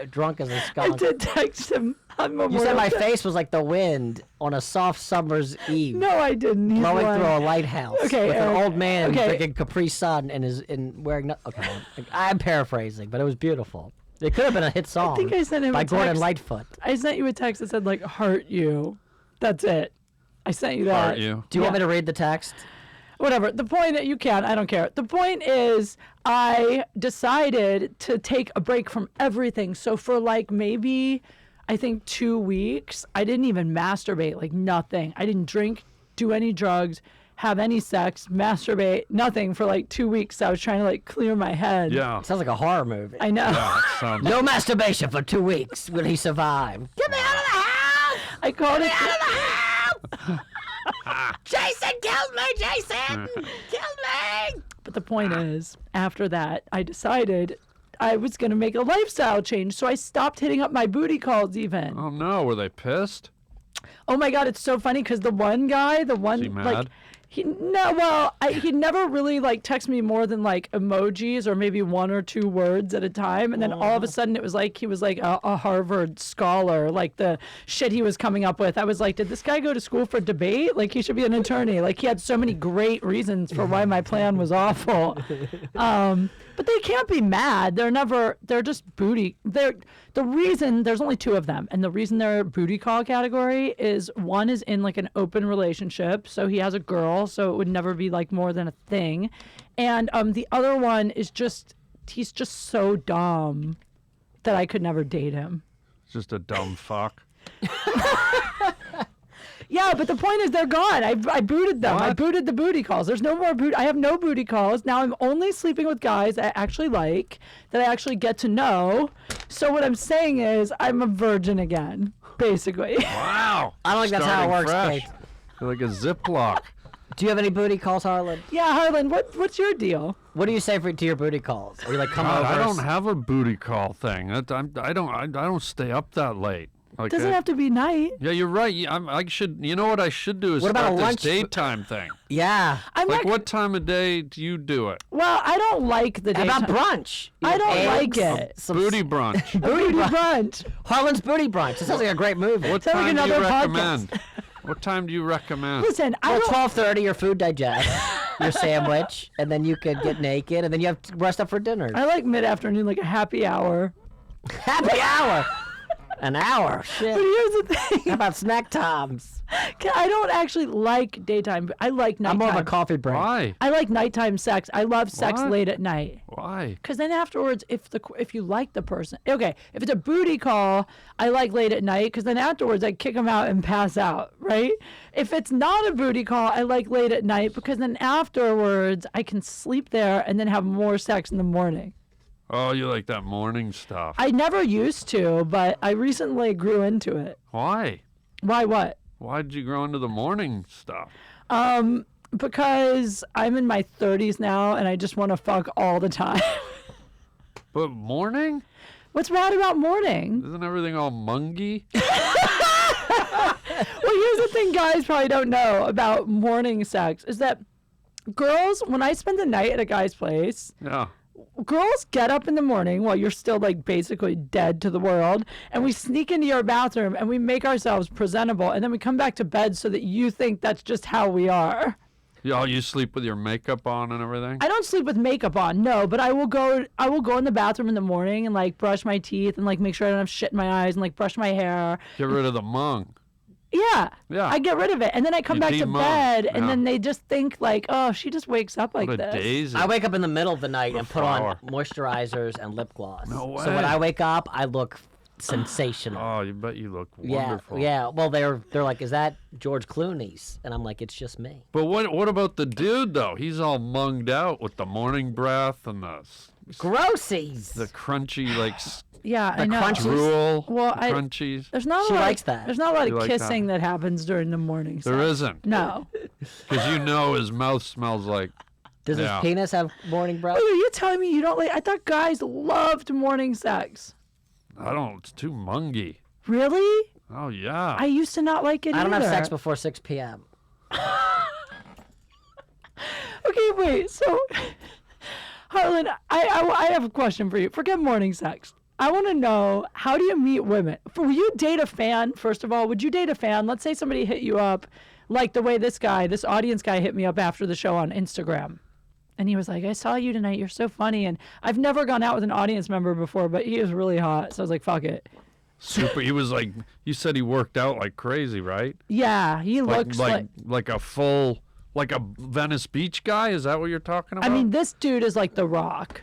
drunk as a I skunk. did text him on Memorial You said my Day. face was like the wind on a soft summer's eve. No, I didn't. He's Blowing lying. through a lighthouse Okay, with Eric, an old man okay. drinking Capri Sun and wearing okay. I'm paraphrasing, but it was beautiful. It could have been a hit song. I think I sent him by a Gordon text. Lightfoot. I sent you a text that said like "heart you." That's it. I sent you that. Aren't you? Do you want Yeah. me to read the text? Whatever. The point, you can. I don't care. The point is, I decided to take a break from everything. So for like maybe, I think 2 weeks, I didn't even masturbate. Like nothing. I didn't drink, do any drugs, have any sex, masturbate, nothing for like 2 weeks. I was trying to like clear my head. Yeah. Sounds like a horror movie. I know. Yeah, it sounds No masturbation for 2 weeks. Will he survive? Get me out of the house! I called it. Out of the house! Jason killed me, Jason! Killed me! But the point is, after that, I decided I was going to make a lifestyle change. So I stopped hitting up my booty calls even. Oh no, were they pissed? Oh my God, it's so funny because the one guy, Is he like, mad? He never really like texted me more than like emojis or maybe 1 or 2 words at a time, and then all of a sudden it was like he was like a Harvard scholar, like the shit he was coming up with. I was like, did this guy go to school for debate? Like he should be an attorney. Like he had so many great reasons for why my plan was awful. But they can't be mad. They're just booty. The reason, there's only 2 of them, and the reason they're booty call category is one is in like an open relationship, so he has a girl, so it would never be like more than a thing. And the other one is he's just so dumb that I could never date him. Just a dumb fuck. Yeah, but the point is they're gone. I booted them. What? I booted the booty calls. There's no more I have no booty calls. Now I'm only sleeping with guys that I actually like, that I actually get to know. So what I'm saying is I'm a virgin again, basically. Wow. I don't think that's how it Starting works, fresh. Kate. You're like a Ziploc. Do you have any booty calls, Harland? Yeah, Harland, what's your deal? What do you say to your booty calls? Are you like, come God, over? I don't have a booty call thing. I don't stay up that late. Like Doesn't have to be night. Yeah, you're right. I should. You know what I should do is What about start a this lunch- daytime thing. Yeah. I'm Like, not, what time of day do you do it? well, I don't like the How daytime. about brunch? I don't like Eggs, it. some Booty brunch. Booty brunch. Harland's Booty Brunch. It sounds like a great movie. What Sounds like time do you another podcast. recommend? What time do you recommend? Listen, I Well, don't. 12:30, your food digests, your sandwich, and then you could get naked, and then you have to rest up for dinner. I like mid-afternoon, like a happy hour. Happy hour. An hour. Shit. But here's the thing. How about snack times? I don't actually like daytime. I like nighttime. I'm more of a coffee break. Why? I like nighttime sex. I love sex What? late at night. Why? Because then afterwards, if you like the person, okay, if it's a booty call, I like late at night. Because then afterwards, I kick them out and pass out, right? If it's not a booty call, I like late at night because then afterwards, I can sleep there and then have more sex in the morning. Oh, you like that morning stuff. I never used to, but I recently grew into it. Why? Why? What? Why did you grow into the morning stuff? Because I'm in my 30s now and I just want to fuck all the time. But morning? What's bad about morning? Isn't everything all mungy? Well, here's the thing guys probably don't know about morning sex is that girls, when I spend the night at a guy's place, Yeah. girls get up in the morning while you're still like basically dead to the world, and we sneak into your bathroom and we make ourselves presentable, and then we come back to bed so that you think that's just how we are. Yeah, you sleep with your makeup on and everything? I don't sleep with makeup on, no, but I will go in the bathroom in the morning and like brush my teeth and like make sure I don't have shit in my eyes and like brush my hair. Get rid of the mung. Yeah. Yeah. I get rid of it. And then I come You back to demung. bed and Yeah. then they just think like, oh, she just wakes up like What a this. daisy. I wake up in the middle of the night and put on flower. moisturizers and lip gloss. No So when way. I wake up, I look sensational. Oh, you bet you look Yeah, wonderful. yeah. Well, they're like, is that George Clooney's? And I'm like, it's just me. But what about the dude though? He's all munged out with the morning breath and the Grossies. crunchy like Yeah, I The know. crunches? drool. Well, the crunchies. There's not She a lot likes that. There's not a lot You of like that? kissing that happens during the morning. There sex. isn't, No. because you know his mouth smells like. Does Yeah. his penis have morning breath? Wait, are you telling me you don't like? I thought guys loved morning sex. I don't. It's too mungy. Really? Oh yeah. I used to not like it I don't have either. sex before 6 p.m. Okay, wait. So, Harlan, I have a question for you. Forget morning sex. I want to know, how do you meet women? Will you date a fan, first of all? Would you date a fan? Let's say somebody hit you up like the way this audience guy hit me up after the show on Instagram. And he was like, I saw you tonight. You're so funny. And I've never gone out with an audience member before, but he was really hot. So I was like, fuck it. Super. He was like. You said he worked out like crazy, right? Yeah, he looks like a full, like a Venice Beach guy. Is that what you're talking about? I mean, this dude is like The Rock.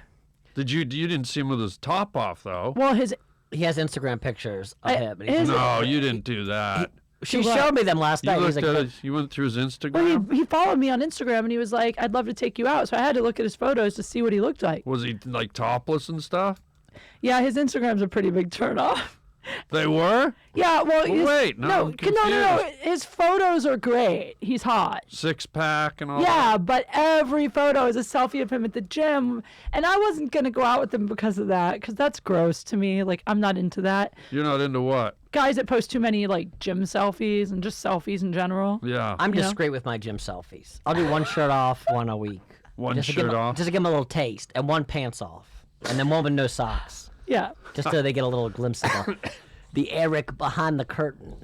you didn't see him with his top off though? Well, his He has Instagram pictures of him. and he's- his- No, you didn't do that. She showed me them last You night. He's looked like, at you went through his Well, Instagram. he followed me on Instagram and he was like, I'd love to take you out. So I had to look at his photos to see what he looked like. Was he like topless and stuff? Yeah, his Instagram's a pretty big turnoff. They were Yeah, well, wait, no, I'm no. confused. His photos are great. He's hot. 6-pack and all. Yeah, but every photo is a selfie of him at the gym. And I wasn't going to go out with him because of that, because that's gross to me. Like, I'm not into that. You're not into what? guys that post too many like gym selfies and just selfies in general. Yeah. I'm You know? discreet with my gym selfies. I'll do one shirt off, one a week. One just to shirt give 'em- off? Just to give them a little taste, and one pants off, and then one with no socks, Yeah. just so they get a little glimpse of the Erik behind the curtain.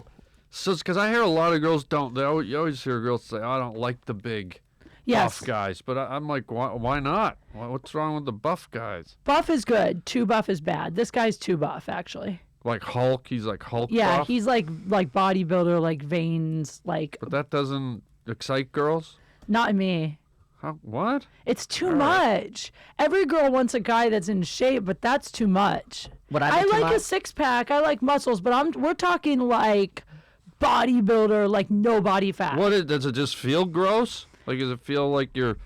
So it's because I hear a lot of girls don't. You always hear girls say, I don't like the big Yes. buff guys. But I'm like, why not? What's wrong with the buff guys? Buff is good. Too buff is bad. This guy's too buff, actually. Like Hulk? He's like Hulk Yeah, buff? he's like bodybuilder, like veins, like But that doesn't excite girls? not me. What? It's too much. Every girl wants a guy that's in shape, but that's too much. Would I I be too like a much? six pack. I like muscles, but we're talking like bodybuilder, like no body fat. Does it just feel gross? Like, does it feel like you're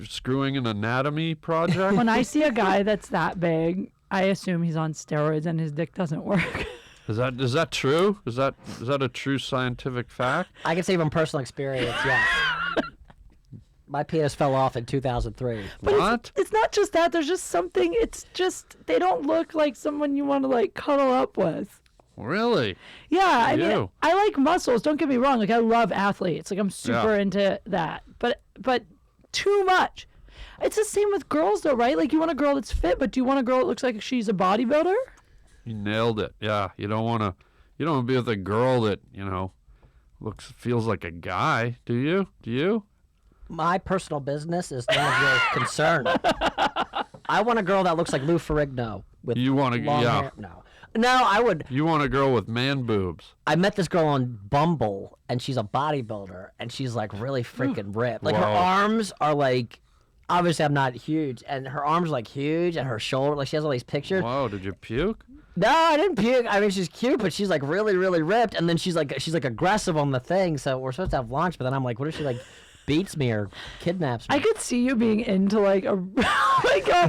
screwing an anatomy project? When I see a guy that's that big, I assume he's on steroids and his dick doesn't work. Is that true? Is that a true scientific fact? I can say from personal experience, yes. My penis fell off in 2003. What? It's not just that. There's just something. It's just they don't look like someone you want to like cuddle up with. Really? Yeah, I mean, You. I like muscles. Don't get me wrong. Like I love athletes. Like I'm super Yeah. into that. But too much. It's the same with girls though, right? Like you want a girl that's fit, but do you want a girl that looks like she's a bodybuilder? You nailed it. Yeah. You don't want to be with a girl that, feels like a guy, do you? Do you? My personal business is none of your concern. I want a girl that looks like Lou Ferrigno with You want to, long yeah. hair. No, I would. You want a girl with man boobs. I met this girl on Bumble, and she's a bodybuilder, and she's like really freaking ripped. Like her Whoa. arms are like, obviously I'm not huge, and her arms are like huge, and her shoulder, like she has all these pictures. Whoa, did you puke? No, I didn't puke. I mean, she's cute, but she's like really, really ripped, and then she's like aggressive on the thing. So we're supposed to have lunch, but then I'm like, what if she like beats me or kidnaps me? I could see you being into like a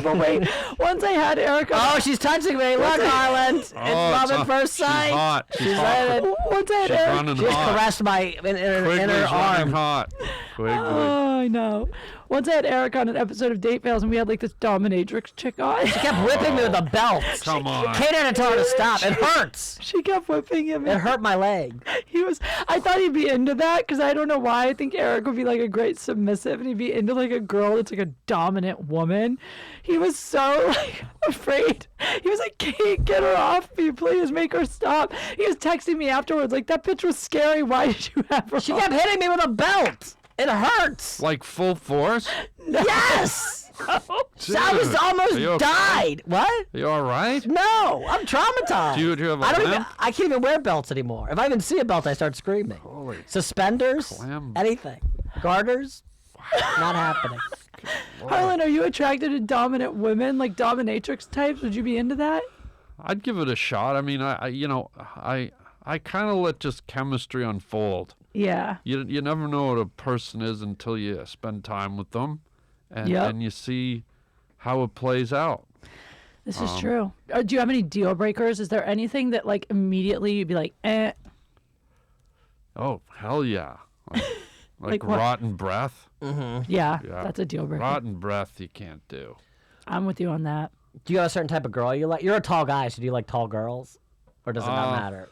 but wait. Once I had Erica. Oh, she's touching me. Look, Harland. It's love at first sight. She's hot. She's hot. Once I had She's Erica. running She just hot. caressed my inner Quigley's arm. running hot. Quigley. Oh, I know. Once I had Eric on an episode of Date Fails, and we had like this dominatrix chick on. She kept whipping me with a belt. Come on. Kate had to tell her to stop. It hurts. She kept whipping him. It hurt my leg. I thought he'd be into that because I don't know why. I think Eric would be like a great submissive and he'd be into like a girl that's like a dominant woman. He was so like afraid. He was like, Kate, get her off me, please, make her stop. He was texting me afterwards like, that bitch was scary. Why did you have her? She on?" kept hitting me with a belt. It hurts. Like full force? Yes. I was Dude, are you almost okay? died. What? You all right? No, I'm traumatized. Do you have a I don't even. limp? I can't even wear belts anymore. If I even see a belt, I start screaming. Holy Suspenders, clam. anything, garters, not happening. Harlan, are you attracted to dominant women, like dominatrix types? Would you be into that? I'd give it a shot. I mean, I kind of let just chemistry unfold. Yeah. You never know what a person is until you spend time with them, and Yep. and you see how it plays out. This is true. Do you have any deal breakers? Is there anything that like immediately you'd be like, eh? Oh hell yeah! Like Like what? rotten breath. Yeah, Yeah. that's a deal breaker. Rotten breath you can't do. I'm with you on that. Do you have a certain type of girl you like? You're a tall guy, so do you like tall girls, or does it not matter?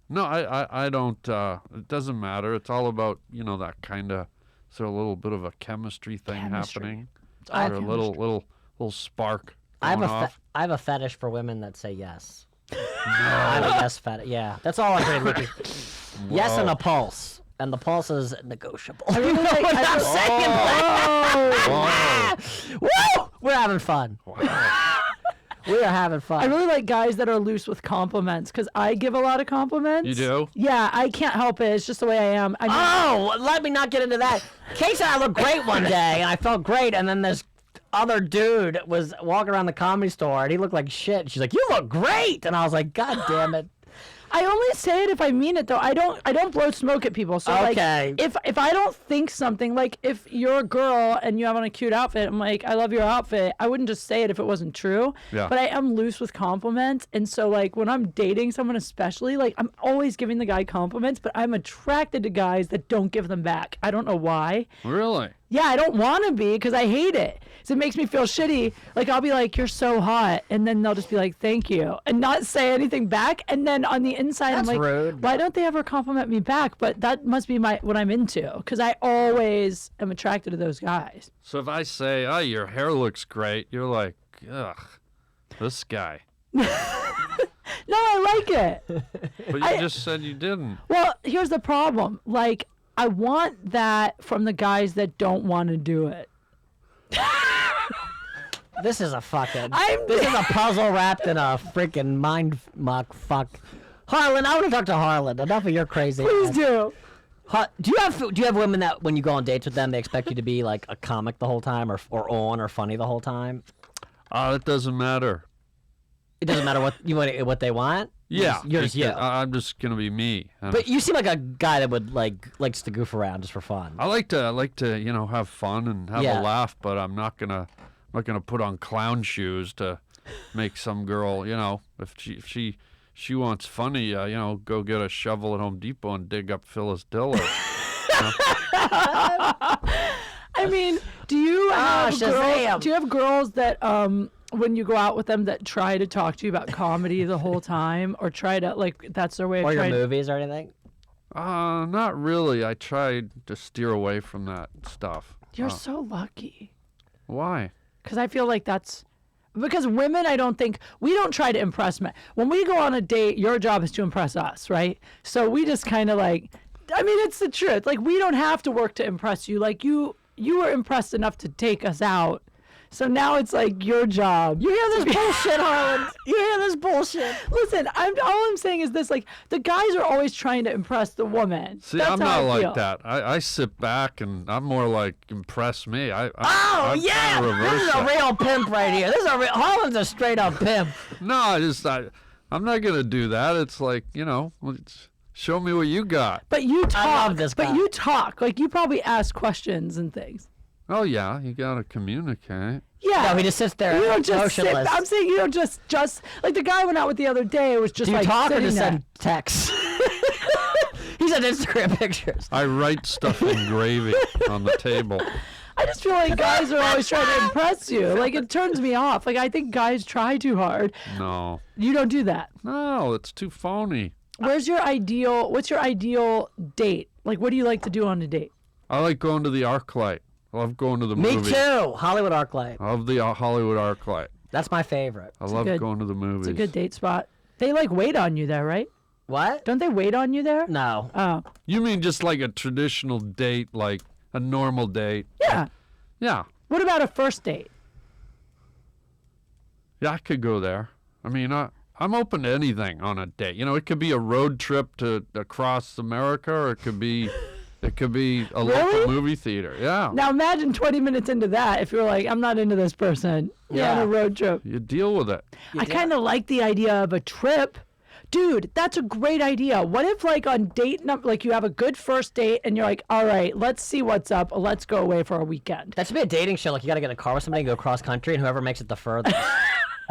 No, I don't. It doesn't matter. It's all about that kind of. Is there a little bit of a chemistry thing Chemistry. happening, all or a little spark I have going a off? I have a fetish for women that say yes. I have a yes fetish. Yeah, that's all I'm really looking. Yes, and a pulse, and the pulse is negotiable. I really like, I'm I, saying? Woo! We're having fun. We are having fun. I really like guys that are loose with compliments because I give a lot of compliments. You do? Yeah, I can't help it. It's just the way I am. I mean, Oh, let me not get into that. Kate said I looked great one day, and I felt great, and then this other dude was walking around the Comedy Store, and he looked like shit. And she's like, "You look great," and I was like, "God damn it." I only say it if I mean it though. I don't blow smoke at people. So Okay. like if I don't think something, like if you're a girl and you have on a cute outfit, I'm like, I love your outfit. I wouldn't just say it if it wasn't true. Yeah. But I am loose with compliments. And so like when I'm dating someone especially, like I'm always giving the guy compliments, but I'm attracted to guys that don't give them back. I don't know why. Really? Yeah, I don't want to be because I hate it. So it makes me feel shitty. Like, I'll be like, you're so hot. And then they'll just be like, thank you. And not say anything back. And then on the inside, That's I'm like, rude. why don't they ever compliment me back? But that must be what I'm into because I always am attracted to those guys. So if I say, oh, your hair looks great, you're like, ugh, this guy. No, I like it. But you just said you didn't. Well, here's the problem. Like, I want that from the guys that don't want to do it. This is a fucking. I'm- This is a puzzle wrapped in a freaking mind muck. Fuck. Harland, I want to talk to Harland. Enough of your crazy. Please ass. do. Do you have women that when you go on dates with them, they expect you to be like a comic the whole time, or on, or funny the whole time? It doesn't matter. It doesn't matter what they want. Yeah, You're just you. I'm just gonna be me. But you seem like a guy that would likes to goof around just for fun. I like to have fun and have Yeah. a laugh, but I'm not gonna put on clown shoes to make some girl, if she wants funny, go get a shovel at Home Depot and dig up Phyllis Diller. I mean, do you have Shazam. girls? Do you have girls that when you go out with them that try to talk to you about comedy the whole time, or try to that's their way of Or your trying? movies or anything? Not really. I tried to steer away from that stuff. You're so lucky. Why? Because I feel like that's because women, I don't think we don't try to impress men. When we go on a date, your job is to impress us, right? So we just kind of it's the truth. Like, we don't have to work to impress you. Like, you were impressed enough to take us out. So now it's like your job. You hear this bullshit, Harland? You hear this bullshit? Listen, all I'm saying is this: like, the guys are always trying to impress the woman. See, That's I'm how not I feel. like that. I sit back and I'm more like, impress me. I'm Yeah, kinda reverse this is a that. real pimp right here. Harland's a straight up pimp. No, I'm not gonna do that. It's like, show me what you got. But you talk. I love this But guy. you talk. Like, you probably ask questions and things. Oh yeah, you gotta communicate. Yeah. No, he just sits there You don't just sit. motionless. I'm saying you don't just like the guy I went out with the other day. It was just Do you like talk or sitting just there. send texts? He sent Instagram pictures. I write stuff in gravy on the table. I just feel like guys are always trying to impress you. Like, it turns me off. Like, I think guys try too hard. No, You don't do that. it's too phony. What's your ideal date? Like, what do you like to do on a date? I like going to the ArcLight. I love going to the Me movies. too. Hollywood ArcLight. I love the Hollywood ArcLight. That's my favorite. I love good- going to the movies. It's a good date spot. They wait on you there, right? What? Don't they wait on you there? No. Oh, You mean just like a traditional date, like a normal date? yeah. Yeah. What about a first date? Yeah, I could go there. I mean, I'm open to anything on a date. It could be a road trip across America, or it could be a Really? local movie theater. Yeah. Now imagine 20 minutes into that, if you're like, I'm not into this person. You're on Yeah. a road trip. You deal with it. I kind of like the idea of a trip. Dude, that's a great idea. What if, on date number, you have a good first date and you're like, all right, let's see what's up. Let's go away for a weekend. That should be a dating show. Like, you got to get in a car with somebody and go cross country, and whoever makes it the furthest.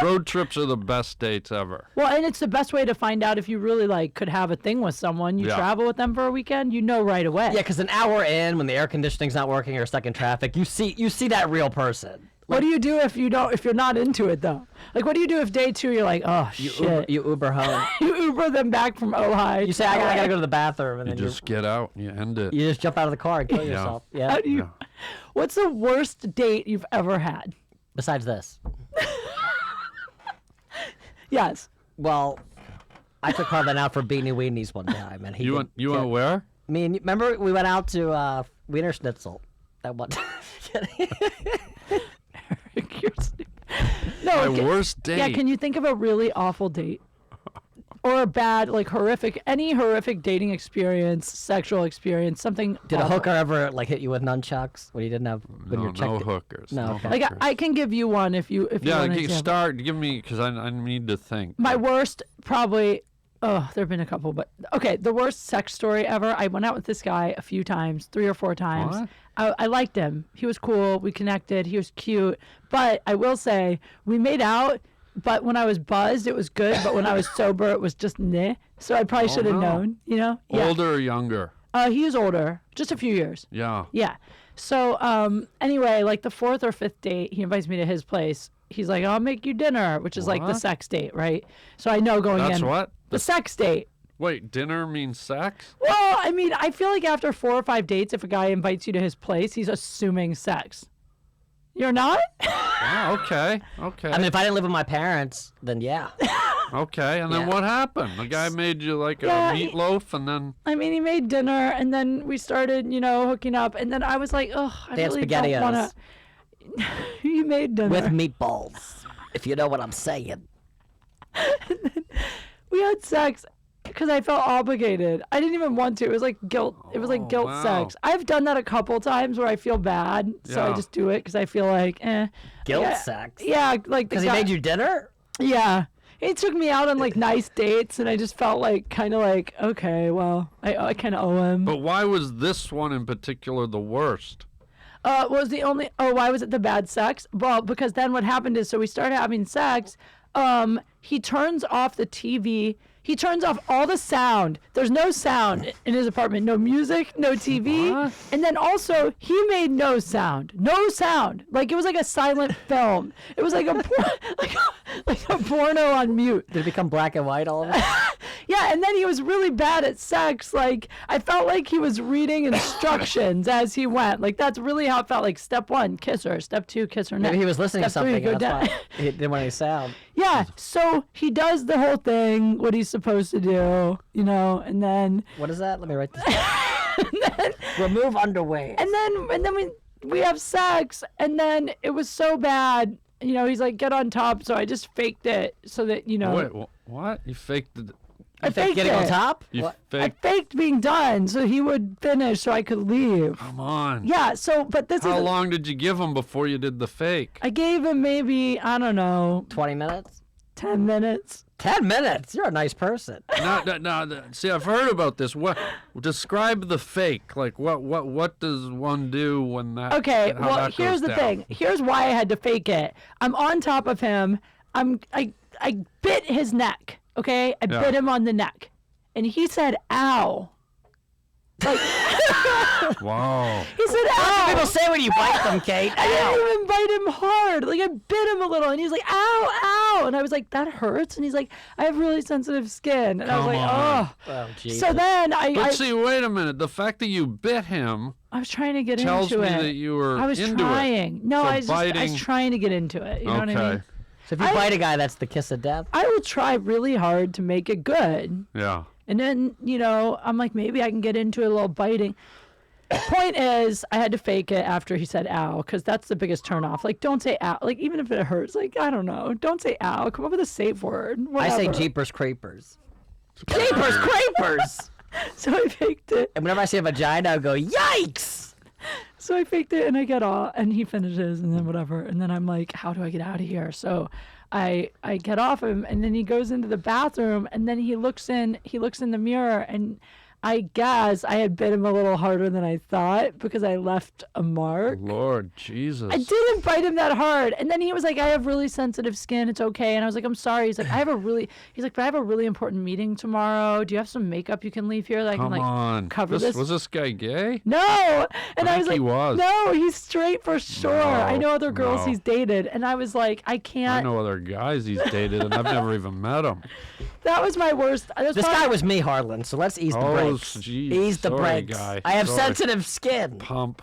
Road trips are the best dates ever. Well, and it's the best way to find out if you really, could have a thing with someone. You Yeah. travel with them for a weekend, you know right away. Yeah, because an hour in, when the air conditioning's not working or you're stuck in traffic, you see that real person. What do you do if you're not into it, though? Like, what do you do if day 2 you're like, oh, shit. You Uber home. You Uber them back from Ojai. You say, I gotta go to the bathroom, and You then just get out and you end it. you just jump out of the car and kill Yeah. yourself. Yeah. How do you, Yeah. What's the worst date you've ever had? Besides this. Yes. Well, I took Harlan out for Beanie Weenies one time, and he You went where? Me and remember we went out to Wiener Schnitzel that one time. You're stupid. No, My worst date. Yeah, can you think of a really awful date? Or a bad, any horrific dating experience, sexual experience, something Did a awful. hooker ever like hit you with nunchucks when you didn't have when No, you're checked? no hookers. No, No okay. Like, hookers. I can give you one if you Yeah, want to give me, because I need to think. My worst, probably, there have been a couple, but okay, the worst sex story ever. I went out with this guy a few times, 3 or 4 times. What? I liked him. He was cool. We connected. He was cute. But I will say, we made out, but when I was buzzed, it was good. But when I was sober, it was just meh. So I probably should have no. known, Yeah. Older or younger? He is older, just a few years. Yeah. Yeah. So anyway, like the 4th or 5th date, he invites me to his place. He's like, I'll make you dinner, which is like the What? sex date, right? So I know going That's in. what? The sex date. Wait, dinner means sex? Well, I mean, I feel like after 4 or 5 dates, if a guy invites you to his place, he's assuming sex. You're not? Oh, okay. Okay. I mean, if I didn't live with my parents, then yeah. Okay, and then Yeah. what happened? The guy made you like a Yeah, meatloaf, and then I mean, he made dinner, and then we started, hooking up, and then I was like, oh, I They had really don't want to. He made dinner. With meatballs, if you know what I'm saying. We had sex because I felt obligated. I didn't even want to. It was like guilt. It was like guilt wow. sex. I've done that a couple times where I feel bad, so I Yeah. just do it because I feel like, Guilt yeah, sex? Yeah, like the Because he guy- made you dinner? Yeah. He took me out on like nice dates, and I just felt like kind of like, okay, well, I kind of owe him. But why was this one in particular the worst? Was the only why was it the bad sex? Well, because then what happened is, so we started having sex. He turns off the TV. He turns off all the sound. There's no sound in his apartment. No music, no TV. What? And then also, he made no sound. No sound. Like, it was like a silent film. It was like a like a porno on mute. Did it become black and white all of it? Yeah, and then he was really bad at sex. Like, I felt like he was reading instructions as he went. Like, that's really how it felt. Like, step 1, kiss her. Step 2, kiss her neck. Maybe he was listening to Step 3, something. go And that's down. why he didn't want any sound. Yeah, so he does the whole thing, what he's supposed to do, and then What is that? Let me write this down. Remove underwear. and then we have sex, and then it was so bad. He's like, get on top, so I just faked it so that Wait, what? You faked it? I faked Getting it. on top? You What? I faked? faked being done so he would finish so I could leave. Come on. Yeah, so but this How is long did you give him before you did the fake? I gave him maybe, I don't know, 20 minutes? 10 minutes. 10 minutes? You're a nice person. No. See, I've heard about this. What? Describe the fake. Like, what does one do when that? Okay, how well, that here's goes the down? thing. Here's why I had to fake it. I'm on top of him. I bit his neck. Okay, I Yeah. bit him on the neck, and he said, "Ow." Like Wow. he said, "Ow." People say when you bite them, Kate. I Ow. didn't even bite him hard. Like, I bit him a little, and he was like, "Ow, ow," and I was like, "That hurts," and he's like, "I have really sensitive skin," and I was Come like, on. "Oh." Oh, Jesus. So then But see, wait a minute. The fact that you bit him I was trying to get tells into me it. that you were I was into trying. it. No, So I was biting. trying to get into it. You know what I mean? So if you bite a guy, that's the kiss of death? I will try really hard to make it good. Yeah. And then, I'm like, maybe I can get into a little biting. Point is, I had to fake it after he said ow, because that's the biggest turnoff. Like, don't say ow. Like, even if it hurts, like, I don't know. Don't say ow. Come up with a safe word. I say Whatever. Jeepers Creepers. Jeepers Creepers! So I faked it. And whenever I see a vagina, I go, yikes! So I faked it, and I get off, and he finishes, and then whatever. And then I'm like, how do I get out of here? So I get off him, and then he goes into the bathroom, and then he looks in the mirror, and I guess I had bit him a little harder than I thought because I left a mark. Lord Jesus. I didn't bite him that hard. And then he was like, I have really sensitive skin. It's okay. And I was like, I'm sorry. He's like, but I have a really important meeting tomorrow. Do you have some makeup you can leave here that I can Come on. cover this? Was this guy gay? No. And I I was think like, he was. no, he's straight for sure. I know other girls no. he's dated. And I was like, I I can't. know other guys he's dated, and I've never even met him. That was my worst. This guy was me, Harland, so let's ease the Oh, brakes. geez. Ease the Sorry, brakes. guy. I have Sorry. sensitive skin. Pump.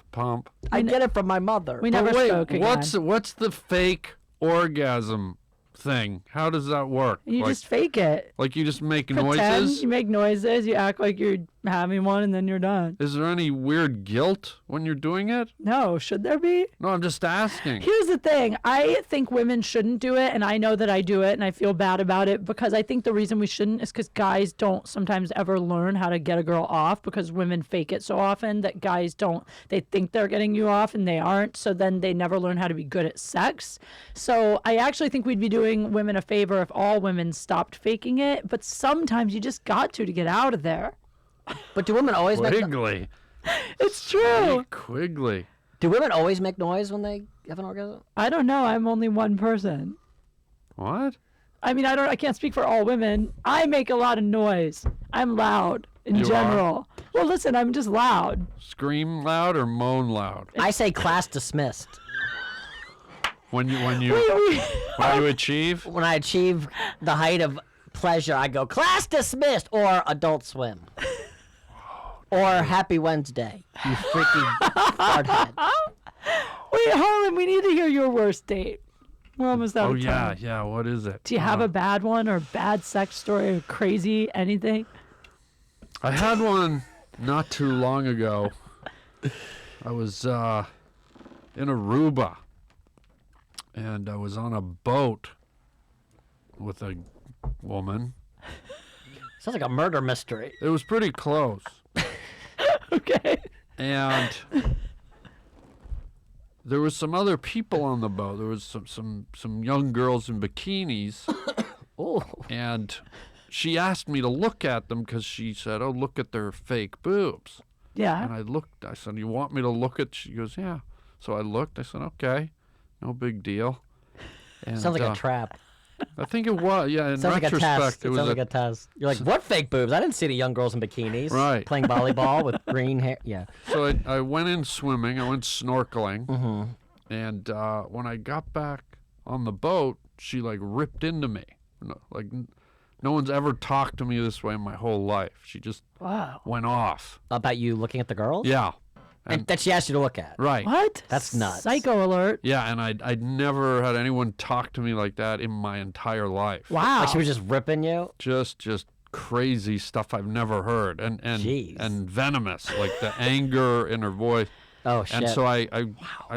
I get it from my mother. We never But wait, spoke again. what's the fake orgasm thing? How does that work? You just fake it. like you just make Pretend, noises? you make noises, you act like you're having one, and then you're done. Is there any weird guilt when you're doing it? No, should there be? No, I'm just asking. Here's the thing. I think women shouldn't do it, and I know that I do it, and I feel bad about it because I think the reason we shouldn't is because guys don't sometimes ever learn how to get a girl off because women fake it so often that guys don't. They think they're getting you off, and they aren't, so then they never learn how to be good at sex. So I actually think we'd be doing women a favor if all women stopped faking it, but sometimes you just got to get out of there. But do women always make Quigley. It's true. Kate Quigley. do women always make noise when they have an orgasm? I don't know. I'm only one person. What? I mean, I can't speak for all women. I make a lot of noise. I'm loud in You are? general. Well, listen, I'm just loud. Scream loud or moan loud? I say class dismissed. When you achieve? When I achieve the height of pleasure, I go class dismissed or Adult Swim. Or Happy Wednesday. You freaky hardhead. Wait, Harlan, we need to hear your worst date. We're almost out Oh, of time. yeah. What is it? Do you have a bad one or bad sex story or crazy anything? I had one not too long ago. I was in Aruba, and I was on a boat with a woman. Sounds like a murder mystery. It was pretty close. Okay. And there was some other people on the boat. There was some young girls in bikinis. Oh. And she asked me to look at them because she said, "Oh, look at their fake boobs." Yeah. And I looked. I said, "You want me to look at?" She goes, "Yeah." So I looked. I said, "Okay, no big deal." And, Sounds like a trap. I think it was. Yeah, in Sounds like a retrospect, test. It was sounds like a test. You're like, what fake boobs? I didn't see the young girls in bikinis. Right. Playing volleyball with green hair. Yeah. So I went in swimming. I went snorkeling. Mm-hmm. And when I got back on the boat, she like ripped into me. No one's ever talked to me this way in my whole life. She just went off. About you looking at the girls? Yeah. And that she asked you to look at. Right. What? That's nuts. Psycho alert. Yeah, and I'd never had anyone talk to me like that in my entire life. Wow. Like she was just ripping you? Just crazy stuff I've never heard, and Jeez. and venomous, like the anger in her voice. Oh, shit. And so I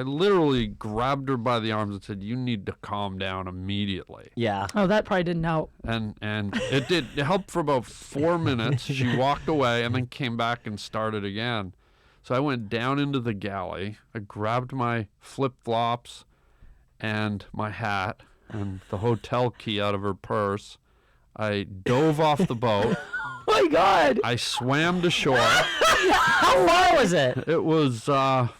literally grabbed her by the arms and said, "You need to calm down immediately." Yeah. Oh, that probably didn't help. And it did. It helped for about 4 minutes. She walked away and then came back and started again. So I went down into the galley. I grabbed my flip-flops and my hat and the hotel key out of her purse. I dove off the boat. Oh, my God. I swam to shore. How far was it? It was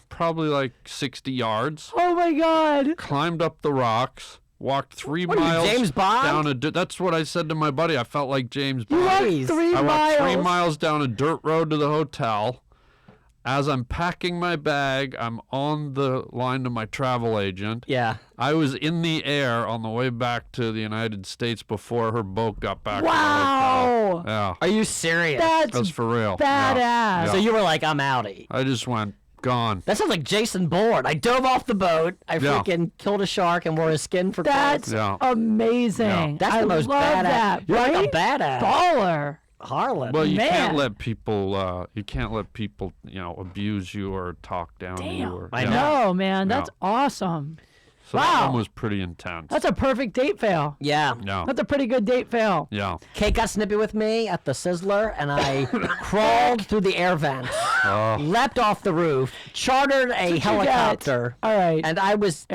probably like 60 yards. Oh, my God. Climbed up the rocks. Walked 3 What are you, miles James Bond? down that's what I said to my buddy. I felt like James You Bond. walked Jeez. 3 I miles. walked 3 miles down a dirt road to the hotel. As I'm packing my bag, I'm on the line to my travel agent. Yeah. I was in the air on the way back to the United States before her boat got back to the Wow. hotel. Yeah. Are you serious? That's for real. badass. Yeah. So you were like, I'm outie. I just went, gone. That sounds like Jason Bourne. I dove off the boat. I Yeah. freaking killed a shark and wore his skin for clothes. That's Yeah. amazing. Yeah. That's I the most love badass. that. You're right? like a badass. Baller. Harlan. Well, you Man. can't let people, abuse you or talk down to you. Damn. Or, I yeah. know. No, man. That's Yeah. awesome. So that Wow. one was pretty intense. That's a perfect date fail. Yeah. Yeah. That's a pretty good date fail. Yeah. Kate got snippy with me at the Sizzler, and I crawled through the air vents, Oh. leapt off the roof, chartered a What'd you helicopter, get? All right. and I was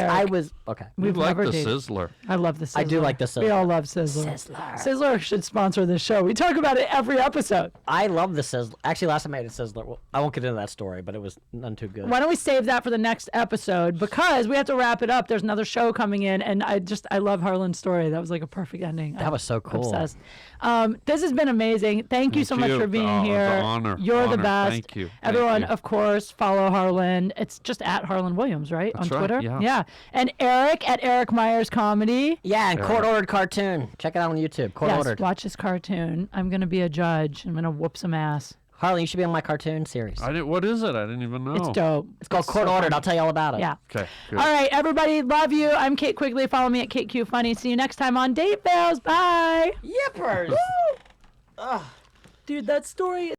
okay. We We've like never the dated. Sizzler. I love the Sizzler. I do like the We Sizzler. all love Sizzler. Sizzler should sponsor this show. We talk about it every episode. I love the Sizzler. Actually, last time I ate a Sizzler, well, I won't get into that story, but it was none too good. Why don't we save that for the next episode because we have to wrap it up. There's another show coming in, and I love Harlan's story. That was like a perfect ending. That was so cool. Obsessed. This has been amazing. Thank you so much you. for being Oh, it's here. an honor. You're the Honor. best. Thank you. Thank Everyone, you. of course, follow Harland. It's just at Harland Williams, right? That's on right, Twitter. yeah. And Erik at Erik Myers Comedy. Yeah, and court-ordered cartoon. Check it out on YouTube. Court-ordered. Yes, watch his cartoon. I'm gonna be a judge. I'm gonna whoop some ass. Harlan, you should be on my cartoon series. What is it? I didn't even know. It's dope. It's called so Court-Ordered. funny. I'll tell you all about it. Yeah. Okay. Good. All right, everybody, love you. I'm Kate Quigley. Follow me at KateQ See you next time on Date Fails. Bye. Yippers! Dude, that story